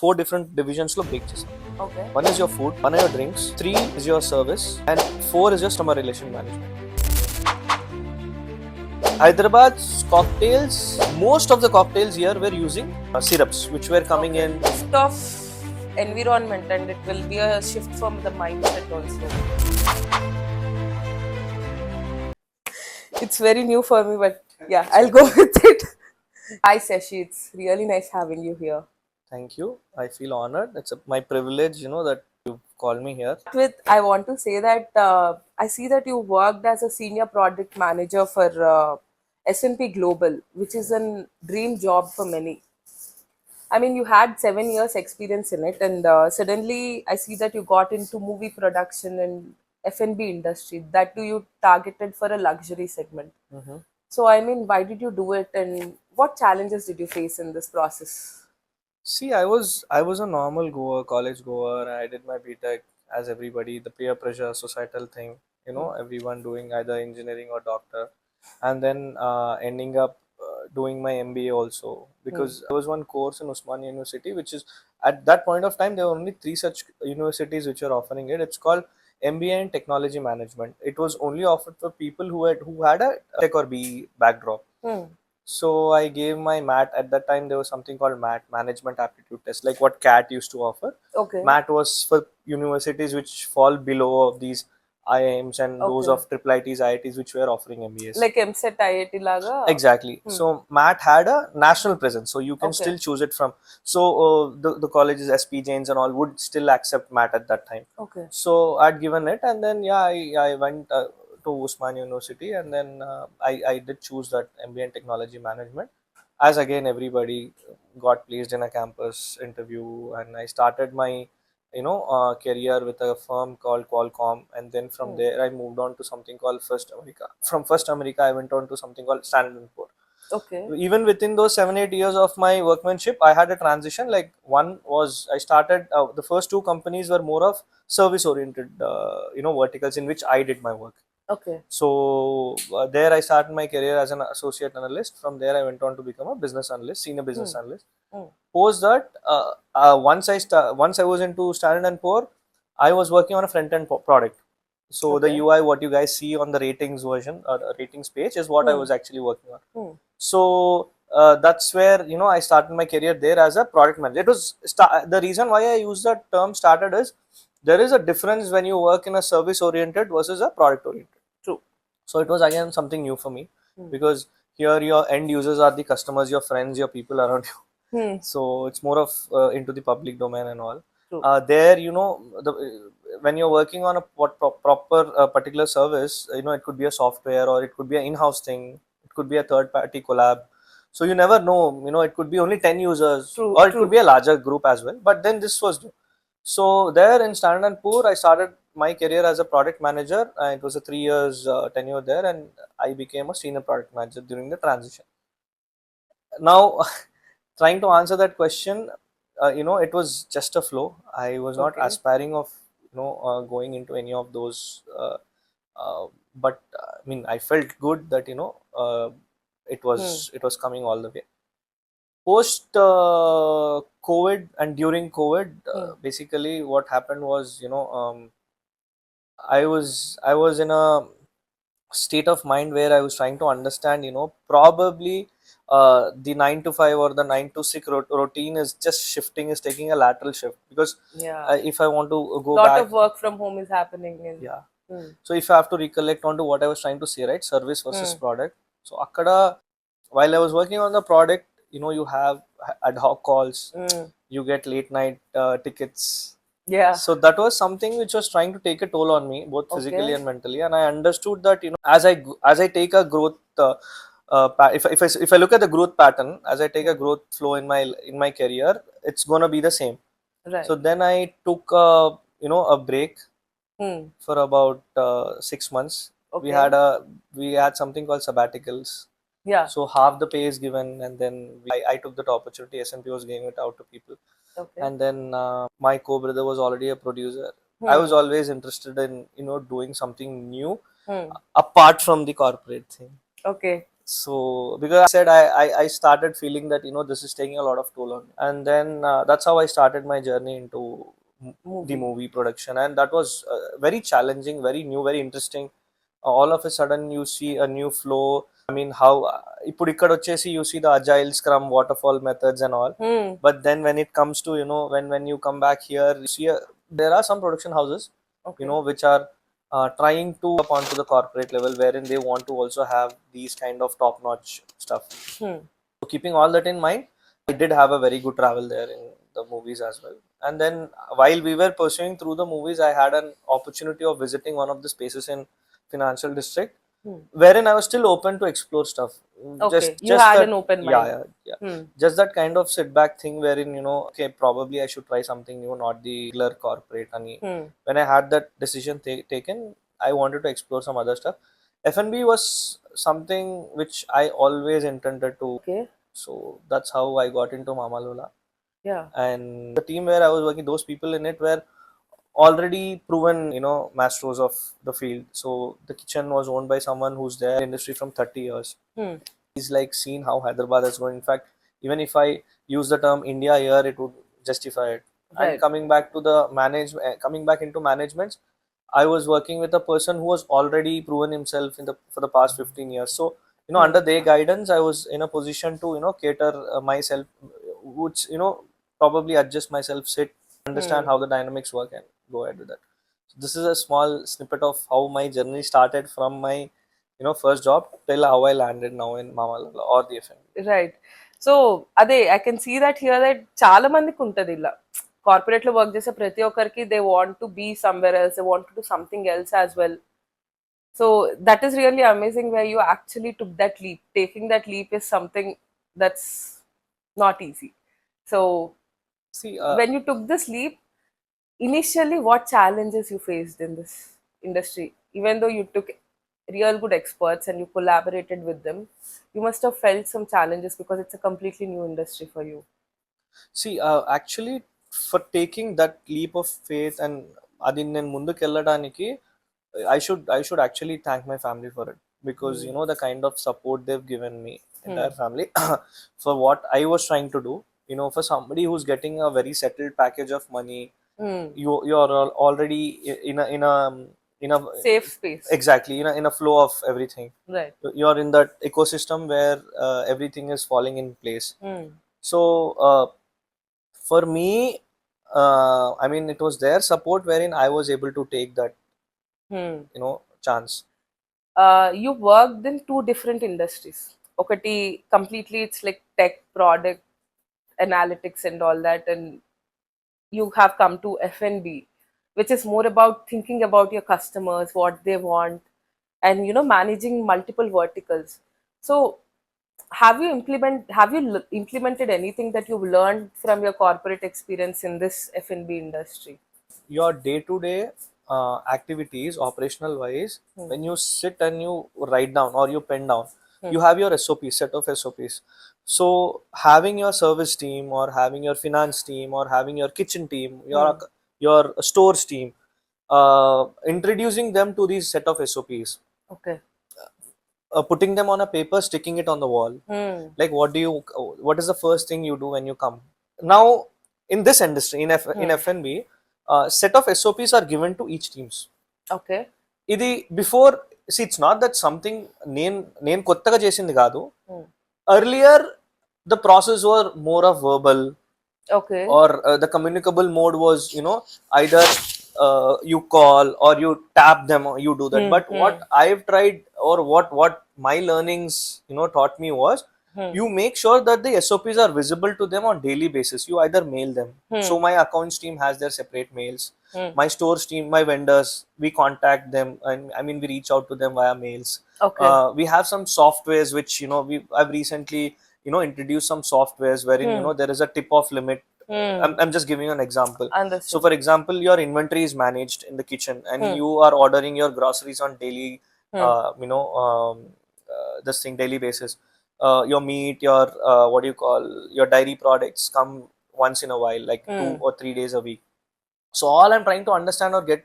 four different divisions lo break చేసాం. Okay. One is your food, one are your drinks, three is your service, and four is your customer relation management. Hyderabad's cocktails, most of the cocktails here were using syrups, which were coming in. Shift of environment, and it will be a shift from the mindset also. It's very new for me, but yeah, I'll go with it. Hi, Sashi. It's really nice having you here. Thank you. I feel honored. It's my privilege, that you called me here. I want to say that I see that you worked as a senior product manager for S&P Global, which is a dream job for many. I mean, you had 7 years experience in it, and suddenly I see that you got into movie production and F&B industry. That too, you targeted for a luxury segment. So, I mean, why did you do it, and what challenges did you face in this process? See, I was a normal goer, college goer. I did my BTech as everybody, the peer pressure, societal thing, everyone doing either engineering or doctor, and then ending up doing my MBA also, because there was one course in Usman University, which is at that point of time there were only three such universities which are offering it. It's called MBA in Technology Management. It was only offered for people who had a tech or B backdrop. So I gave my MAT. At that time, there was something called MAT, Management Aptitude Test, like what CAT used to offer. Okay. MAT was for universities which fall below of these IIMs and those Okay. of triple ITs, IITs which were offering MBAs. Like MSET, IIT laga? Exactly. So MAT had a national presence, so you can Okay. still choose it from. So the colleges, SP Jains and all would still accept MAT at that time. Okay. So I'd given it, and then I went to Usman University, and then I did choose that MBA in Technology Management. As again, everybody got placed in a campus interview, and I started my career with a firm called Qualcomm, and then from there I moved on to something called First America. From First America, I went on to something called Standard & Poor. Okay. Even within those 7-8 years of my workmanship, I had a transition. Like, one was I started the first two companies were more of service oriented verticals in which I did my work. Okay. So there I started my career as an associate analyst. From there I went on to become a business analyst, senior business analyst. Post that, once I was into Standard and Poor, I was working on a front end product. So the UI, what you guys see on the ratings version or ratings page, is what I was actually working on. So that's where I started my career there as a product manager. It was the reason why I use that term started is there is a difference when you work in a service oriented versus a product oriented. True. So it was again something new for me, because here your end users are the customers, your friends, your people around you. So it's more of into the public domain and all. True. There, when you're working on a proper particular service, it could be a software, or it could be an in-house thing, it could be a third-party collab. So you never know, it could be only 10 users, True, or it true. could be a larger group as well. But then this was new. So there in Standard and Poor, I started my career as a product manager. It was a 3 years tenure there, and I became a senior product manager during the transition. Now, trying to answer that question, it was just a flow. I was not Okay. aspiring of going into any of those, but I mean, I felt good that it was coming all the way. Post COVID and during COVID, basically what happened was, I was in a state of mind where I was trying to understand, probably the 9 to 5 or the 9 to 6 routine is just shifting, is taking a lateral shift, because Yeah. if I want to go Lot back, of work from home is happening. yeah. So if I have to recollect onto what I was trying to say, right, service versus product. So akkada, while I was working on the product, you have ad hoc calls, you get late night tickets. Yeah. So that was something which was trying to take a toll on me, both physically Okay. and mentally. And I understood that as I take a growth, if I look at the growth pattern, as I take a growth flow in my career, it's gonna be the same. Right. So then I took a break for about 6 months. Okay. We had something called sabbaticals. Yeah. So half the pay is given, and then I took that opportunity. S&P was giving it out to people. Okay. And then my co-brother was already a producer. I was always interested in doing something new apart from the corporate thing. Okay. So because I said I started feeling that this is taking a lot of toll on me, and then that's how I started my journey into the Movie. movie production, and that was very challenging, very new, very interesting. All of a sudden you see a new flow. I mean, how ఇప్పుడు ఇక్కడ వచ్చేసి you see the agile scrum waterfall methods and all, Hmm. but then when it comes to when you come back here, you see there are some production houses Okay. which are trying to up onto the corporate level, wherein they want to also have these kind of top notch stuff. Hmm. So keeping all that in mind, I did have a very good travel there in the movies as well. And then while we were pursuing through the movies, I had an opportunity of visiting one of the spaces in Financial District, Hmm. wherein I was still open to explore stuff. Okay. You Just had an that, open yeah, mind. yeah, yeah. Hmm. Just that kind of sit back thing wherein okay, probably I should try something new, not the regular corporate. And Hmm. when I had that decision taken, I wanted to explore some other stuff. F&B was something which I always intended to. Okay. So that's how I got into Mamalola. Yeah. And the team where I was working, those people in it were already proven, masters of the field. So the kitchen was owned by someone who's there in the industry from 30 years. Hmm. He's like seen how Hyderabad is going. In fact, even if I use the term India here, it would justify it. And Right. coming back to the coming back into management, I was working with a person who was already proven himself for the past 15 years. So Hmm. under their guidance, I was in a position to cater myself, which probably adjust myself, sit, understand Hmm. how the dynamics work, and go ahead with that. So this is a small snippet of how my journey started from my first job till how I landed now in Mamalola or the FNB. Right. So అదే I can see that here that చాలా మందికి ఉంటుంది ఇలా corporate లో work చేసే ప్రతి ఒక్కరికి they want to be somewhere else they want to do something else as well so that is really amazing way you actually took that leap taking that leap is something that's not easy so See, when you took this leap initially what challenges you faced in this industry even though you took real good experts and you collaborated with them you must have felt some challenges because it's a completely new industry for you. actually, for taking that leap of faith and అది నేను ముందుకు వెళ్ళడానికి I should actually thank my family for it, because the kind of support they've given me, entire family, for what I was trying to do. For somebody who's getting a very settled package of money, Hmm. you're already in a Safe space. exactly in a flow of everything. Right. You're in that ecosystem where everything is falling in place. Hmm. So for me, I mean, it was their support wherein I was able to take that Hmm. chance. You worked in two different industries ఒకటి completely it's like tech product analytics and all that and you have come to F&B which is more about thinking about your customers what they want and managing multiple verticals so implemented anything that you've learned from your corporate experience in this F&B industry? Your day-to-day activities, operational wise, when you sit and you write down or you pen down, you have your SOPs, set of SOPs. So having your service team or having your finance team or having your kitchen team, your stores team, introducing them to these set of SOPs, Okay. putting them on a paper, sticking it on the wall. Hmm. Like, what is the first thing you do when you come? Now, in this industry, in FNB, set of SOPs are given to each teams. Okay. ఇది before it's not that something నేను కొత్తగా చేసింది కాదు. Earlier the process were more of verbal, Okay. or the communicable mode was either you call or you tap them or you do that. But what I've tried, or what my learnings taught me was, you make sure that the SOPs are visible to them on daily basis. You either mail them. So my accounts team has their separate mails. My stores team, my vendors, we contact them, and I mean, we reach out to them via mails. Okay. We have some softwares which I've recently introduced some softwares wherein there is a tip off limit. I'm just giving you an example. Understood. So for example, your inventory is managed in the kitchen and you are ordering your groceries on daily this thing daily basis. Your meat, your what do you call, your dairy products come once in a while, like 2 or 3 days a week. So all I'm trying to understand or get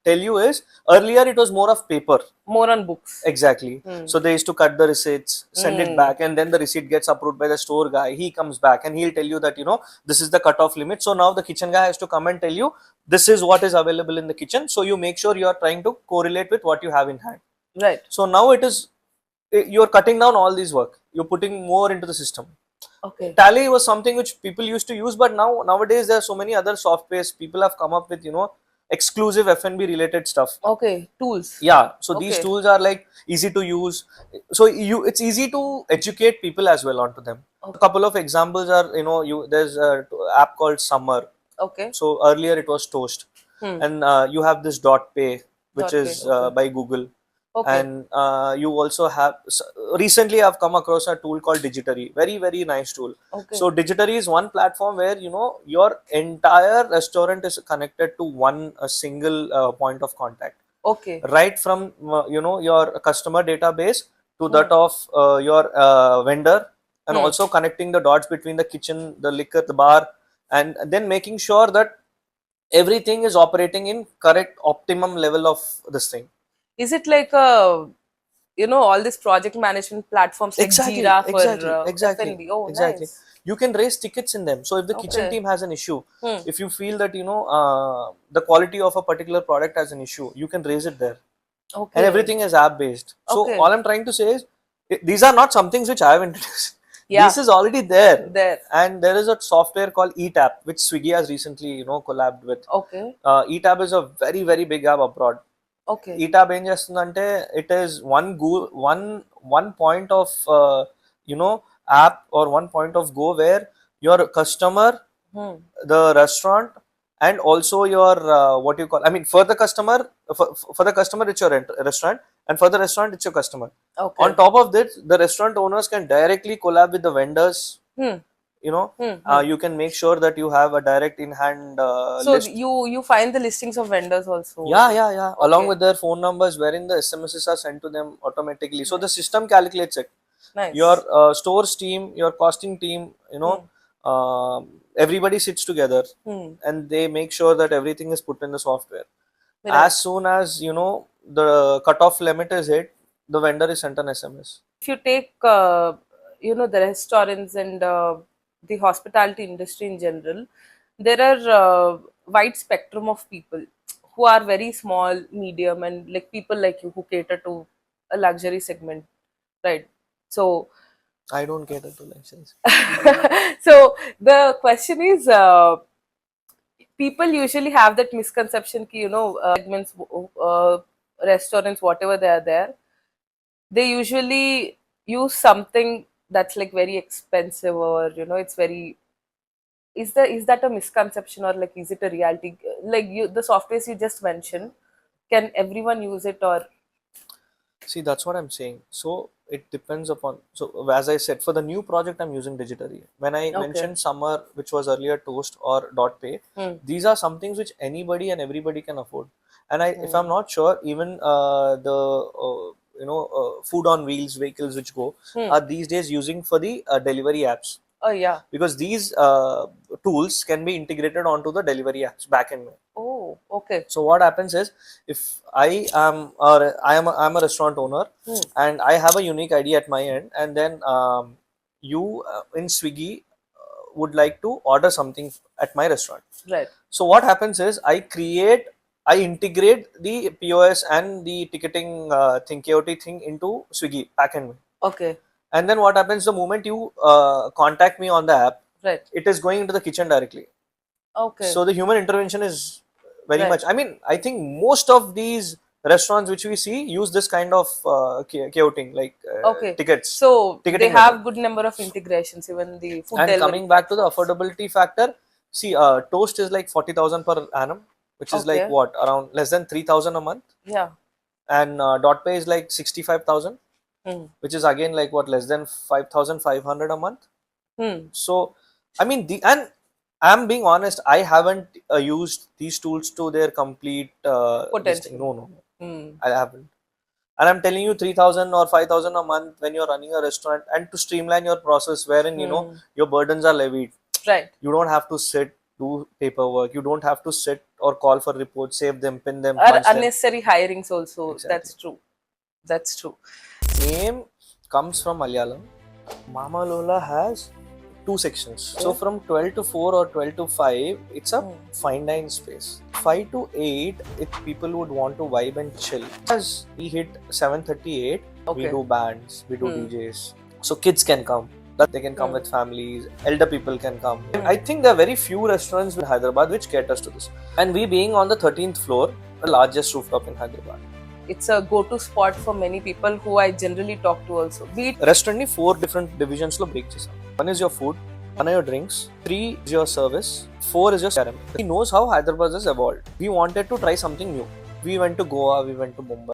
tell you is, earlier it was more of paper. More on books. Exactly. So they used to cut the receipts, send it back, and then the receipt gets approved by the store guy. He comes back and he'll tell you that, this is the cutoff limit. So now the kitchen guy has to come and tell you this is what is available in the kitchen. So you make sure you are trying to correlate with what you have in hand. Right. So now you're cutting down all these work. You're putting more into the system. Okay. Tally was something which people used to use, but nowadays there are so many other softwares. People have come up with, exclusive F&B related stuff. Okay. Tools. Yeah, so these Okay. tools are like easy to use. So it's easy to educate people as well onto them. Okay. A couple of examples are, there's a app called Summer. Okay. So earlier it was Toast, and you have this Dot Pay, which Dot is Pay, okay. by Google. Okay. And you also have, recently I've come across a tool called Digitary. Very, very nice tool. Okay. So Digitary is one platform where, your entire restaurant is connected to a single point of contact. Okay. Right from, your customer database to that of your vendor, and also connecting the dots between the kitchen, the liquor, the bar, and then making sure that everything is operating in correct optimum level of this thing. Is it like all these project management platforms like Exactly, Jira for exactly, F&B? Oh, exactly. nice. You can raise tickets in them. So if the kitchen Okay. team has an issue, Hmm. if you feel that, the quality of a particular product has an issue, you can raise it there. Okay. And everything is app based. So Okay. all I'm trying to say is, these are not some things which I have introduced. Yeah. This is already there. There. And there is a software called eTap, which Swiggy has recently, collabed with. Okay. eTap is a very, very big app abroad. Okay. eTap ఏం చేస్తుందంటే, it is one point of app or one point of go where your customer, the restaurant, and also your what you call, I mean, for the customer, for the customer it's your restaurant, and for the restaurant it's your customer. Okay. On top of this, the restaurant owners can directly collab with the vendors. You can make sure that you have a direct in hand So list. you find the listings of vendors also. Yeah. Along Okay. with their phone numbers, wherein the SMSs are sent to them automatically. So the system calculates it. Nice. Your stores team, your costing team, everybody sits together, and they make sure that everything is put in the software. Right. As soon as the cutoff limit is hit, the vendor is sent an SMS. If you take the restaurants and the hospitality industry in general, there are wide spectrum of people who are very small, medium, and like people like you who cater to a luxury segment, right? So I don't cater to luxuries. so the question is, people usually have that misconception ki, segments, restaurants, whatever they are there, they usually use something that's like very expensive, or it's very, is that a misconception, or like is it a reality? Like the softwares you just mentioned, can everyone use it, or See, that's what I'm saying. So it depends upon. So as I said, for the new project, I'm using Digitary. When I mentioned Summer, which was earlier Toast or Dot Pay, these are some things which anybody and everybody can afford. And if I'm not sure, even the food on wheels vehicles which go are these days using for the delivery apps. oh yeah, Because these tools can be integrated onto the delivery apps back end. oh okay, So what happens is, if I'm a restaurant owner, and I have a unique ID at my end, and then you in Swiggy would like to order something at my restaurant. right, So what happens is, I integrate the POS and the ticketing KOT thing into Swiggy backend. okay, And then what happens, the moment you contact me on the app, right, it is going into the kitchen directly. okay, So the human intervention is very Right. much. I mean, I think most of these restaurants which we see use this kind of KOTing, like okay. tickets. So ticketing they have method. good number of integrations, even the food And delivery coming back to the platforms. affordability factor, see, Toast is like 40,000 per annum, which is like Okay. what, around less than 3,000 a month, Yeah. and Dot Pay is like 65,000, Hmm. which is again like what, less than 5,500 a month. Hmm. So, I mean, and I'm being honest, I haven't used these tools to their complete this thing. Potential. No, Hmm. I haven't. And I'm telling you, 3,000 or 5,000 a month when you're running a restaurant, and to streamline your process, wherein your burdens are levied. Right. You don't have to sit, do paperwork. You don't have to sit or call for reports, save them, pin them, Or punch them. unnecessary hirings also. Exactly. That's true. That's true. Name comes from Malayalam. Mamalola has two sections. So from 12 to 4 or 12 to 5, it's a fine dine space. 5 to 8, if people would want to vibe and chill. As we hit 7:38, we Okay. do bands, we do DJs. So kids can come. That they can come with families, elder people can come. I think there are very few restaurants in Hyderabad which caters to this. And we being on the 13th floor, the largest rooftop in Hyderabad. It's a go-to spot for many people who I generally talk to also. Be it Restaurant ni 4 different divisions lo break chesam. 1 is your food, 1 are your drinks, 3 is your service, 4 is your ceremony. He knows how Hyderabad has evolved. We wanted to try something new. We went to Goa, we went to Mumbai.